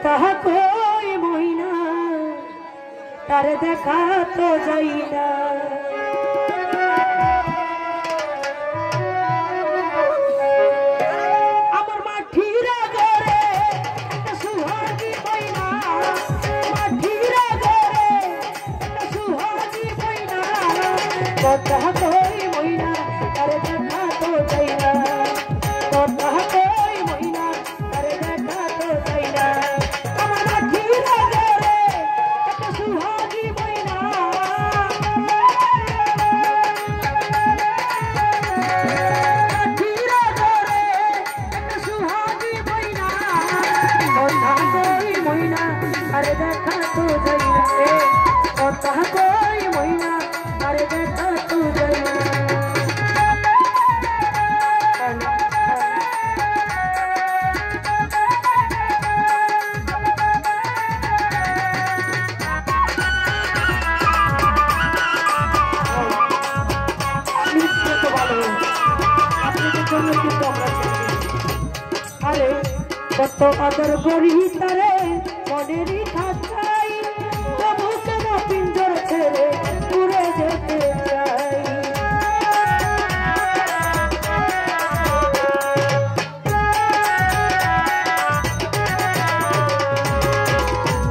কথা কই মইনা তার দেখা তো যাই না। আমার মাঠিরা ঘরে একটা সুহাগী মইনা, মাঠিরা ঘরে একটা সুহাগী মইনা, কথা কই মইনা তার দেখা তো যাই না, কথা কই মইনা তার দেখা তো যাই না। আমার মাঠিরা ঘরে একটা সুহাগী মইনা, মাঠিরা ঘরে একটা সুহাগী মইনা, কথা কই মইনা তার দেখা তো যাই না, কথা কই মইনা তার দেখা তো যাই না। আরে কত আদর করি তারে মনেরই খাঁচাই, তবু কেন পিঞ্জর ছেড়ে উড়ে যেতে চাই।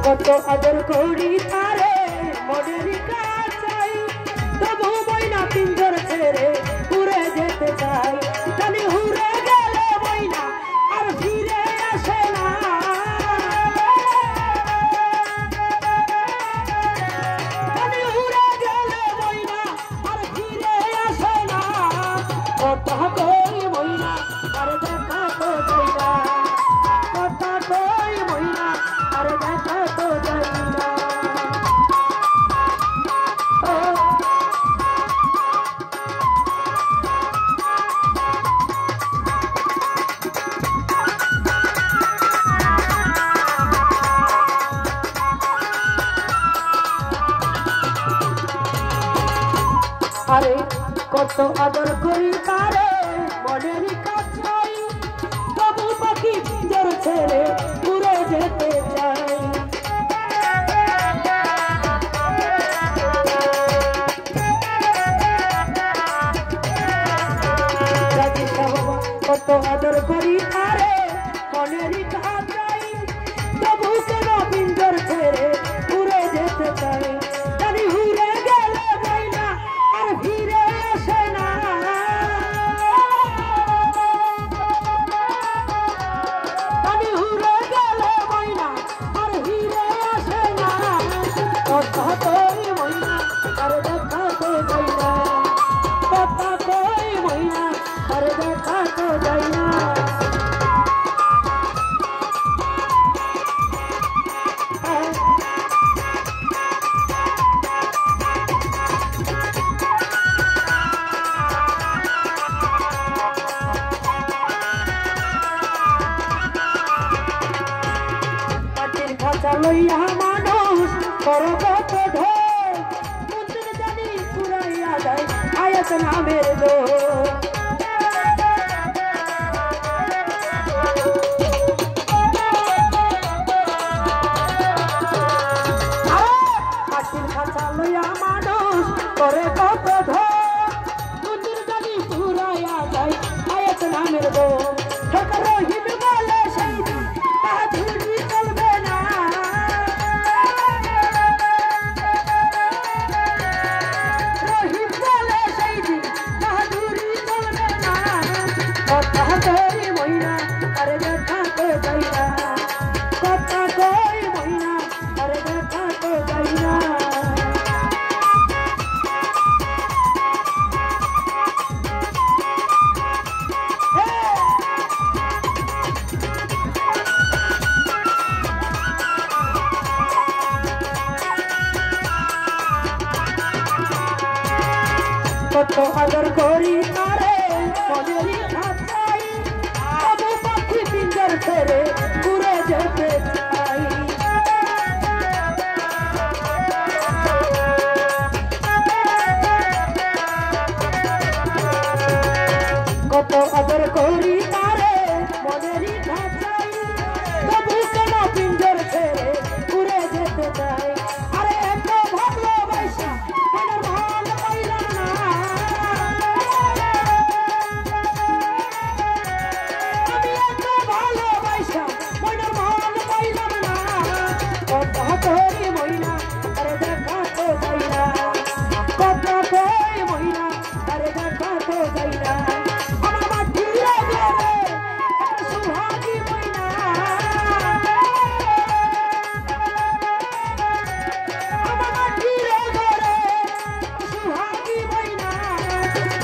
কত আদর করি তারে মনেরই খাঁচাই, তবু ময়না পিঞ্জর ছেড়ে উড়ে যেতে চাই। জানি উড়ে গেলে ময়না আর ফিরে আসে না, জানি উড়ে গেলে ময়না আর ফিরে আসে না, কথা কই ময়না আর দেখা তো যাই না, কথা কই ময়না আর দেখা তো যাই না। আরে কত আদর করি তারে মনেরই কাছাই, তবু পাখি পিঞ্জর ছেড়ে উড়ে যেতে চাই। কত আদর করি তারে মনেরই কাছাই, তবু কেন পিঞ্জর ছেড়ে উড়ে যেতে চাই। জানি উড়ে গেলে ময়না আর ফিরে আসে না, জানি উড়ে গেলে ময়না আর ফিরে আসে না, কথা কই ময়না আর দেখা তো যাই না, কথা কই ময়না আর দেখা তো যাই না। মাটির খাঁচা লইয়া মানুষ করো কত ঢোল, মন্দির জানি পুরাইয়া যায় আয়াত নামের দোল। মাটির খাঁচা লইয়া মানুষ করে কত ঢোল, মন্দির জানি পুরাইয়া যায় আয়াত নামের দোল। রহিম বলে সেই দিন বাহাদুরি চলবে না, রহিম বলে সেই দিন বাহাদুরি চলবে না, কথা কই ময়না আর দেখা তো যাই না, কথা কই ময়না আর দেখা তো যাই না। কত আদর করি তারে মনেরই খাঁচাই, তবু পাখি পিঞ্জর ছেড়ে উড়ে যেতে চাই। কত আদর করি তারে মনেরই খাঁচাই, তবু কেন পিঞ্জর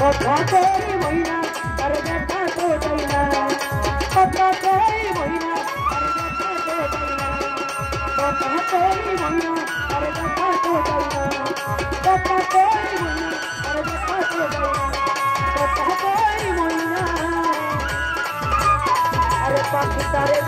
কথা কই মইনা আরে দেখা তো যাই না কথা কই মইনা আরে দেখা তো যাই না কথা কই মইনা আরে দেখা তো যাই না কথা কই মইনা আরে দেখা তো যাই না কথা কই মইনা আরে পাখি তারে